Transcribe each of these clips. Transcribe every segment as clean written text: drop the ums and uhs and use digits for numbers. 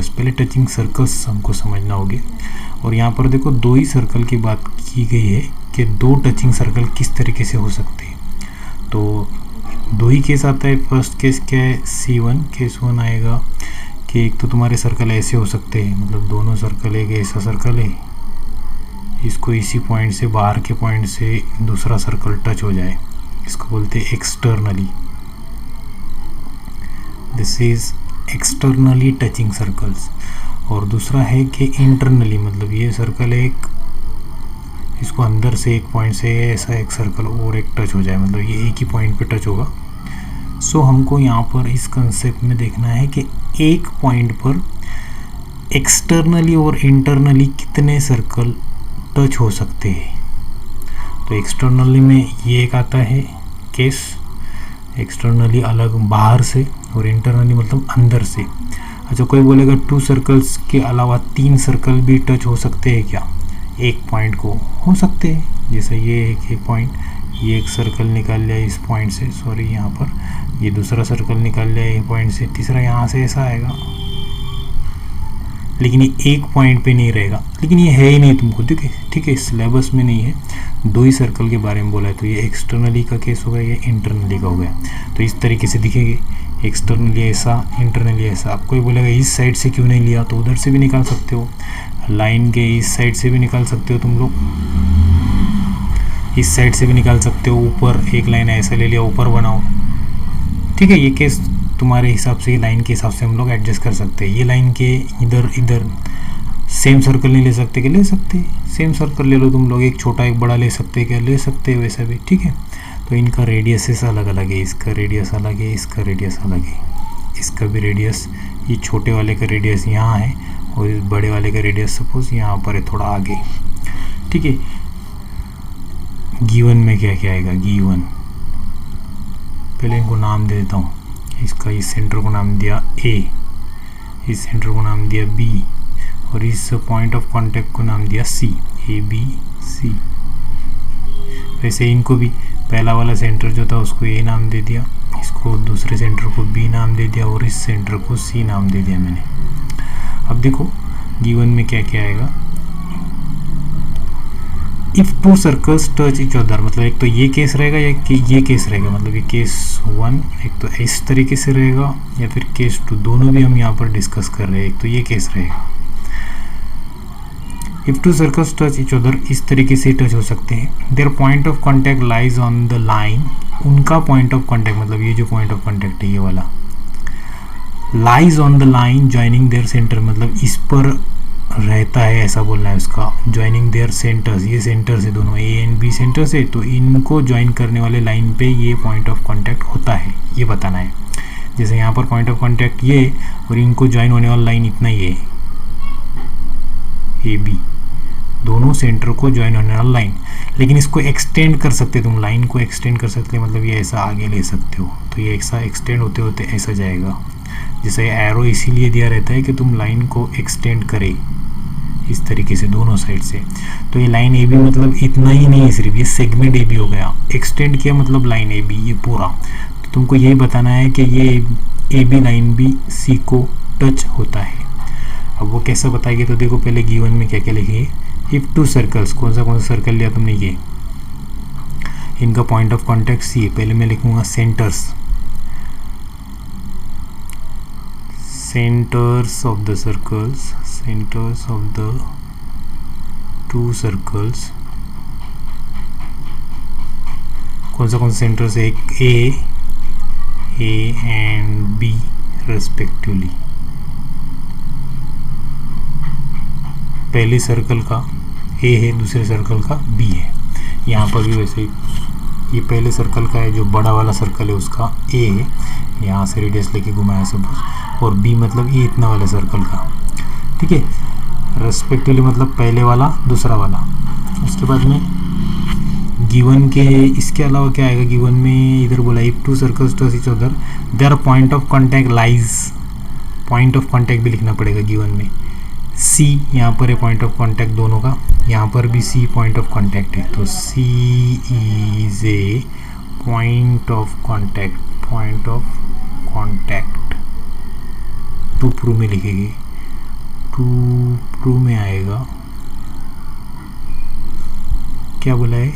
Circles, पहले touching circles हमको समझना होगी। और यहाँ पर देखो दो ही सर्कल की बात की गई है कि दो टचिंग सर्कल किस तरीके से हो सकते हैं। तो दो ही केस आता है। फर्स्ट केस क्या है, C1 केस 1 आएगा कि एक तो तुम्हारे सर्कल ऐसे हो सकते हैं, मतलब दोनों सर्कल, एक ऐसा सर्कल है, इसको इसी पॉइंट से, बाहर के पॉइंट से दूसरा सर्कल टच हो जाए, इसको बोलते हैं externally. This is externally touching circles. और दूसरा है कि इंटरनली, मतलब ये सर्कल एक, इसको अंदर से एक पॉइंट से ऐसा एक सर्कल और एक टच हो जाए, मतलब ये एक ही पॉइंट पे टच होगा। सो हमको यहाँ पर इस कंसेप्ट में देखना है कि एक पॉइंट पर एक्सटर्नली और इंटरनली कितने सर्कल टच हो सकते हैं। तो एक्सटर्नली में ये एक आता है केस, एक्सटर्नली अलग बाहर से, और इंटरनली मतलब अंदर से। अच्छा, कोई बोलेगा 2 सर्कल्स के अलावा 3 सर्कल भी टच हो सकते हैं क्या एक पॉइंट को? हो सकते हैं। जैसे ये एक पॉइंट, ये एक सर्कल निकाल लिया इस पॉइंट से, सॉरी यहाँ पर ये दूसरा सर्कल निकाल लिया ये पॉइंट से, तीसरा यहाँ से ऐसा आएगा, लेकिन ये एक पॉइंट पे नहीं रहेगा। लेकिन ये है ही नहीं तुमको, ठीक है, सिलेबस में नहीं है। दो ही सर्कल के बारे में बोला है, तो ये एक्सटर्नली का केस हो गया, ये इंटरनली का हो गया। तो इस तरीके से दिखेंगे, एक्सटर्नली ऐसा, इंटरनली ऐसा। आप कोई बोलेगा इस साइड से क्यों नहीं लिया, तो उधर से भी निकाल सकते हो, लाइन के इस साइड से भी निकाल सकते हो तुम लोग, इस साइड से भी निकाल सकते हो। ऊपर एक लाइन ऐसा ले लिया, ऊपर बनाओ, ठीक है। ये केस तुम्हारे हिसाब से, लाइन के हिसाब से हम लोग एडजस्ट कर सकते हैं। ये लाइन के इधर सेम सर्कल नहीं ले सकते कि ले सकते, सेम सर्कल ले लो तुम लोग, एक छोटा एक बड़ा ले सकते क्या, ले सकते हो वैसा भी, ठीक है। तो इनका रेडियस अलग अलग है, इसका रेडियस अलग है, इसका रेडियस अलग है, इसका भी रेडियस, ये छोटे वाले का रेडियस यहाँ है और इस बड़े वाले का रेडियस सपोज यहाँ पर है थोड़ा आगे, ठीक है। गिवन में क्या क्या आएगा, गिवन, पहले इनको नाम दे देता हूँ। इसका इस सेंटर को नाम दिया A, इस सेंटर को नाम दिया B, और इस पॉइंट ऑफ कांटेक्ट को नाम दिया C, ABC। वैसे इनको भी पहला वाला सेंटर जो था उसको A नाम दे दिया, इसको दूसरे सेंटर को B नाम दे दिया, और इस सेंटर को C नाम दे दिया मैंने। अब देखो गिवन में क्या क्या आएगा। If 2 circles touch each other, मतलब एक तो ये केस रहेगा या कि ये केस रहेगा, मतलब ये केस 1 एक तो इस तरीके से रहेगा, या फिर केस 2, दोनों भी हम यहाँ पर डिस्कस कर रहे हैं। एक तो ये केस रहेगा, if 2 circles touch each other, इस तरीके से टच हो सकते हैं। There point of contact lies on the line, उनका पॉइंट ऑफ कॉन्टैक्ट, मतलब ये जो पॉइंट ऑफ कॉन्टैक्ट है ये वाला, lies on the line joining there centre, मतलब इस पर रहता है, ऐसा बोलना है उसका। ज्वाइनिंग देयर सेंटर्स, ये सेंटर्स है दोनों, A एंड B सेंटर्स है, तो इनको ज्वाइन करने वाले लाइन पे ये पॉइंट ऑफ कांटेक्ट होता है, ये बताना है। जैसे यहाँ पर पॉइंट ऑफ कांटेक्ट ये, और इनको ज्वाइन होने वाला लाइन इतना ही है, AB, दोनों सेंटर को ज्वाइन होने वाला लाइन। लेकिन इसको एक्सटेंड कर सकते तुम, लाइन को एक्सटेंड कर सकते, मतलब ये ऐसा आगे ले सकते हो, तो ये ऐसा एक्सटेंड होते होते ऐसा जाएगा। जैसे एरो इसीलिए दिया रहता है कि तुम लाइन को एक्सटेंड करे इस तरीके से दोनों साइड से। तो ये लाइन AB मतलब इतना ही नहीं है, सिर्फ ये सेगमेंट AB हो गया, एक्सटेंड किया मतलब लाइन AB ये पूरा। तो तुमको यही बताना है कि ये AB लाइन भी C को टच होता है। अब वो कैसे बताएगी, तो देखो पहले गिवन में क्या क्या लिखिए। इफ़ 2 सर्कल्स, कौन सा सर्कल लिया तुमने, ये, इनका पॉइंट ऑफ कॉन्टैक्ट C है। पहले मैं लिखूँगा centres, centers of the circles, centers of the 2 circles, कौन सा सेंटर्स है, एक A and B रेस्पेक्टिवली। पहले सर्कल का A है, दूसरे सर्कल का B है। यहाँ पर भी वैसे ही, ये पहले सर्कल का है, जो बड़ा वाला सर्कल है उसका A है, यहाँ से रेडियस लेके घुमाया सपोज, और B मतलब ये इतना वाला सर्कल का, ठीक है, रेस्पेक्टिवली मतलब पहले वाला दूसरा वाला। उसके बाद में गिवन के इसके अलावा क्या आएगा, गिवन में इधर बोला if 2 circles touch each other there point of contact lies, point of contact भी लिखना पड़ेगा गिवन में। C यहाँ पर है पॉइंट ऑफ कांटेक्ट दोनों का, यहाँ पर भी C पॉइंट ऑफ कांटेक्ट है, तो C is a point of contact, point of contact to prove में लिखेंगे टू में आएगा, क्या बोला है,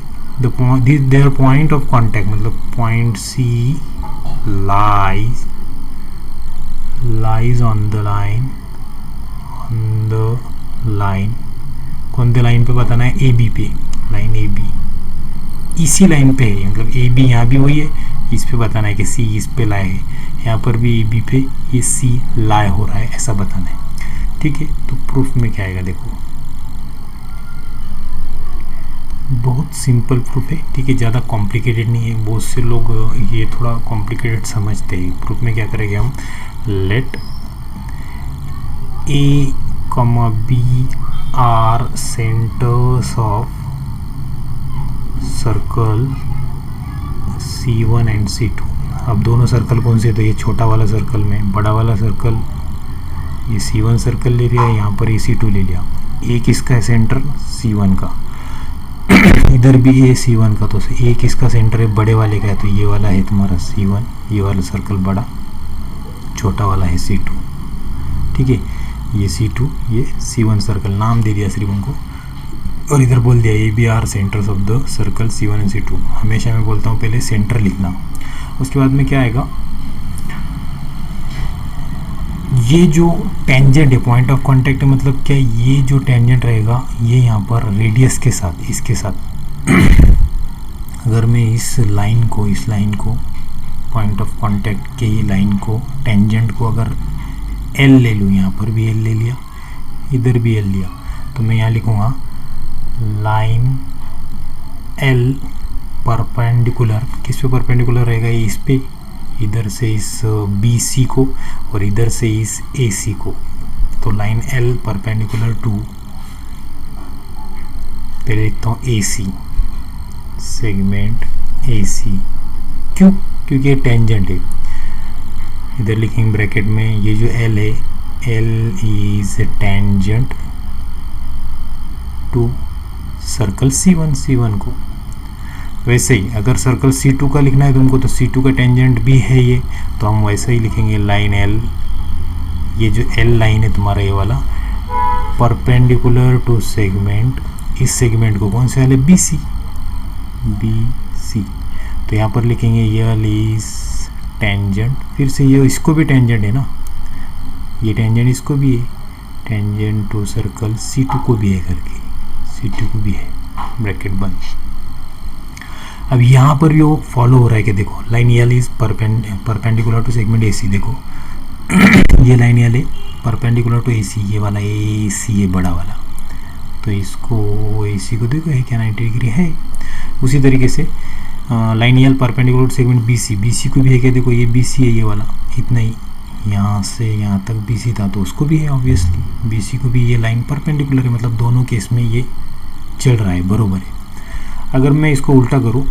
देयर पॉइंट ऑफ कॉन्टैक्ट, मतलब point C lies on the line, कौन से लाइन पे बताना है, ए बी पे, लाइन ए बी इसी लाइन पे है, मतलब ए बी यहाँ भी वही है, इस पे बताना है कि सी इस पे लाए है, यहाँ पर भी ए बी पे ये सी लाए हो रहा है, ऐसा बताना है। ठीक है, तो प्रूफ में क्या आएगा देखो, बहुत सिंपल प्रूफ है। ठीक है, ज़्यादा कॉम्प्लिकेटेड नहीं है, बहुत से लोग ये थोड़ा कॉम्प्लिकेटेड समझते हैं। प्रूफ में क्या करेंगे हम, let A comma B are centres of circle C1 and C2। अब दोनों सर्कल कौन से, तो ये छोटा वाला सर्कल में बड़ा वाला सर्कल ये C1 सर्कल ले लिया, यहाँ पर ये C2 ले लिया। एक इसका है सेंटर C1 का, इधर भी ये C1 का, तो एक इसका सेंटर है बड़े वाले का है, तो ये वाला है तुम्हारा C1, ये वाला सर्कल बड़ा, छोटा वाला है C2। ठीक है, ये C2 ये C1 सर्कल, नाम दे दिया सिर्फ उनको, और इधर बोल दिया A B are centres of the circle C1 and C2। हमेशा मैं बोलता हूँ पहले सेंटर लिखना, उसके बाद में क्या आएगा, ये जो टेंजेंट है, पॉइंट ऑफ कांटेक्ट है, मतलब क्या, ये जो टेंजेंट रहेगा ये यहाँ पर रेडियस के साथ, इसके साथ अगर मैं इस लाइन को पॉइंट ऑफ कांटेक्ट के ये लाइन को, टेंजेंट को अगर एल ले लूँ, यहाँ पर भी एल ले लिया, इधर भी एल लिया, तो मैं यहाँ लिखूँगा लाइन एल परपेंडिकुलर, किस पे परपेंडिकुलर रहेगा, ये इस पे, इधर से इस बी सी को और इधर से इस ए सी को, तो लाइन एल परपेंडिकुलर टू, पहले लिखता हूँ ए सी, सेगमेंट ए सी, क्यों, क्योंकि ये टेंजेंट है। इधर लिखेंगे ब्रैकेट में, ये जो एल है, L is tangent to circle C1 को। वैसे ही अगर सर्कल C2 का लिखना है तुमको, तो C2 का टेंजेंट भी है ये, तो हम वैसे ही लिखेंगे लाइन L, ये जो L लाइन है तुम्हारा ये वाला, परपेंडिकुलर टू सेगमेंट, इस सेगमेंट को कौन सा है, BC, तो यहाँ पर लिखेंगे ये इज टेंजेंट, फिर से ये इसको भी टेंजेंट है ना, ये टेंजेंट इसको भी है, टेंजेंट टू सर्कल C2 को भी है करके, C2 को भी है, ब्रैकेट बंद। अब यहाँ पर भी वो फॉलो हो रहा है कि देखो line L is perpendicular to segment AC, देखो ये लाइन एल है परपेंडिकुलर टू AC, ये वाला AC है बड़ा वाला, तो इसको AC को देखो है क्या 90 डिग्री है। उसी तरीके से line L perpendicular to segment BC को भी है क्या, देखो ये BC है ये वाला, इतना ही, यहाँ से यहाँ तक BC था तो उसको भी है ऑब्वियसली, BC को भी ये लाइन परपेंडिकुलर है, मतलब दोनों केस में ये चल रहा है, बरोबर है। अगर मैं इसको उल्टा करूँ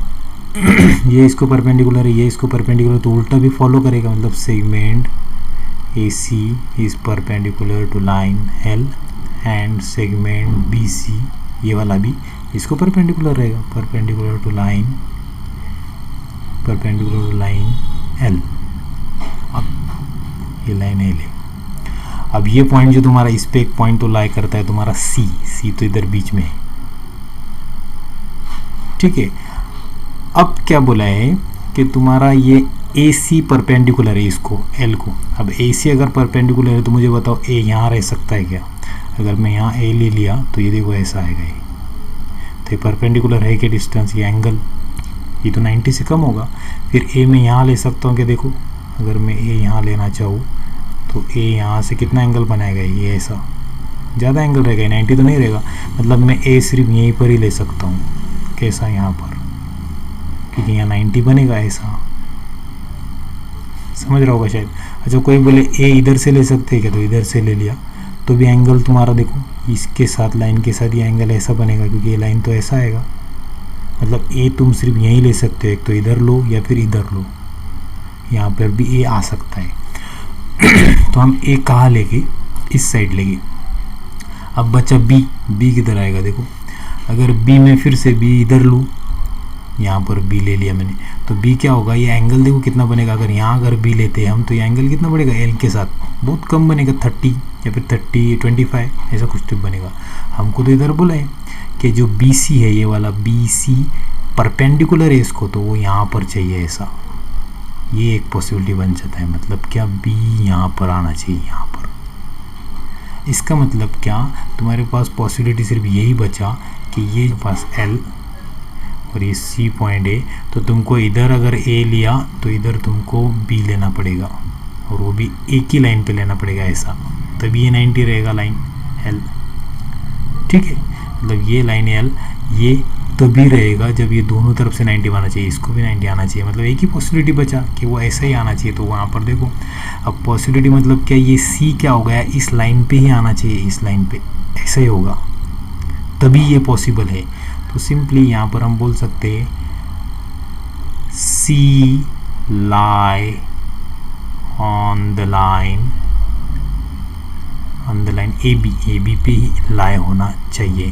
ये इसको परपेंडिकुलर है, ये इसको परपेंडिकुलर, तो उल्टा भी फॉलो करेगा, मतलब segment AC is perpendicular to line L and segment BC ये वाला भी इसको परपेंडिकुलर रहेगा, परपेंडिकुलर टू लाइन L। अब ये लाइन L है। अब ये पॉइंट जो तुम्हारा इस पे एक पॉइंट तो लाई करता है तुम्हारा C तो इधर बीच में है। ठीक है, अब क्या बोला है कि तुम्हारा ये AC परपेंडिकुलर है इसको L को। अब AC अगर परपेंडिकुलर है तो मुझे बताओ A यहाँ रह सकता है क्या? अगर मैं यहाँ A ले लिया तो ये देखो ऐसा आएगा, ये तो ये परपेंडिकुलर है कि डिस्टेंस, ये एंगल ये तो 90 से कम होगा। फिर A मैं यहाँ ले सकता हूँ कि देखो अगर मैं A यहाँ लेना चाहूँ तो A यहाँ से कितना एंगल बनाएगा, ये ऐसा ज़्यादा एंगल रहेगा, 90 तो नहीं रहेगा, मतलब मैं A सिर्फ यहीं पर ही ले सकता हूँ। कैसा, यहाँ पर, क्योंकि यहाँ 90 बनेगा ऐसा, समझ रहा होगा शायद। अच्छा कोई बोले A इधर से ले सकते हैं क्या, तो इधर से ले लिया तो भी एंगल तुम्हारा देखो इसके साथ लाइन के साथ ये एंगल ऐसा बनेगा, क्योंकि ये लाइन तो ऐसा आएगा, मतलब A तुम सिर्फ यहीं ले सकते हो, एक तो इधर लो या फिर इधर लो, यहाँ पर भी A आ सकता है। तो हम A कहाँ लेंगे, इस साइड लेंगे। अब बचा B किधर आएगा, देखो अगर B में फिर से B इधर लूँ यहाँ पर बी ले लिया मैंने, तो बी क्या होगा, ये एंगल देखो कितना बनेगा, अगर यहाँ अगर बी लेते हैं हम तो ये एंगल कितना बढ़ेगा एल के साथ, बहुत कम बनेगा, 30 या फिर 25 ऐसा कुछ तो बनेगा। हमको तो इधर बोला है कि जो बी सी है, ये वाला बी सी परपेंडिकुलर है इसको, तो वो यहाँ पर चाहिए ऐसा, ये एक पॉसिबिलिटी बन जाता है। मतलब क्या, बी यहाँ पर आना चाहिए, यहाँ पर। इसका मतलब क्या, तुम्हारे पास पॉसिबिलिटी सिर्फ यही बचा कि ये पास एल और ये सी पॉइंट है, तो तुमको इधर अगर ए लिया तो इधर तुमको बी लेना पड़ेगा, और वो भी एक ही लाइन पे लेना पड़ेगा ऐसा, तभी ये 90 रहेगा लाइन एल। ठीक है, मतलब ये लाइन एल ये तभी रहेगा जब ये दोनों तरफ से 90 आना चाहिए, इसको भी 90 आना चाहिए। मतलब एक ही पॉसिबिलिटी बचा कि वो ऐसा ही आना चाहिए, तो वहाँ पर देखो अब पॉसिबिलिटी मतलब क्या, ये सी क्या हो गया, इस लाइन पे ही आना चाहिए, इस लाइन पे ऐसा ही होगा, तभी ये पॉसिबल है। तो सिंपली यहाँ पर हम बोल सकते हैं C lie on the line A B पे ही लाई होना चाहिए।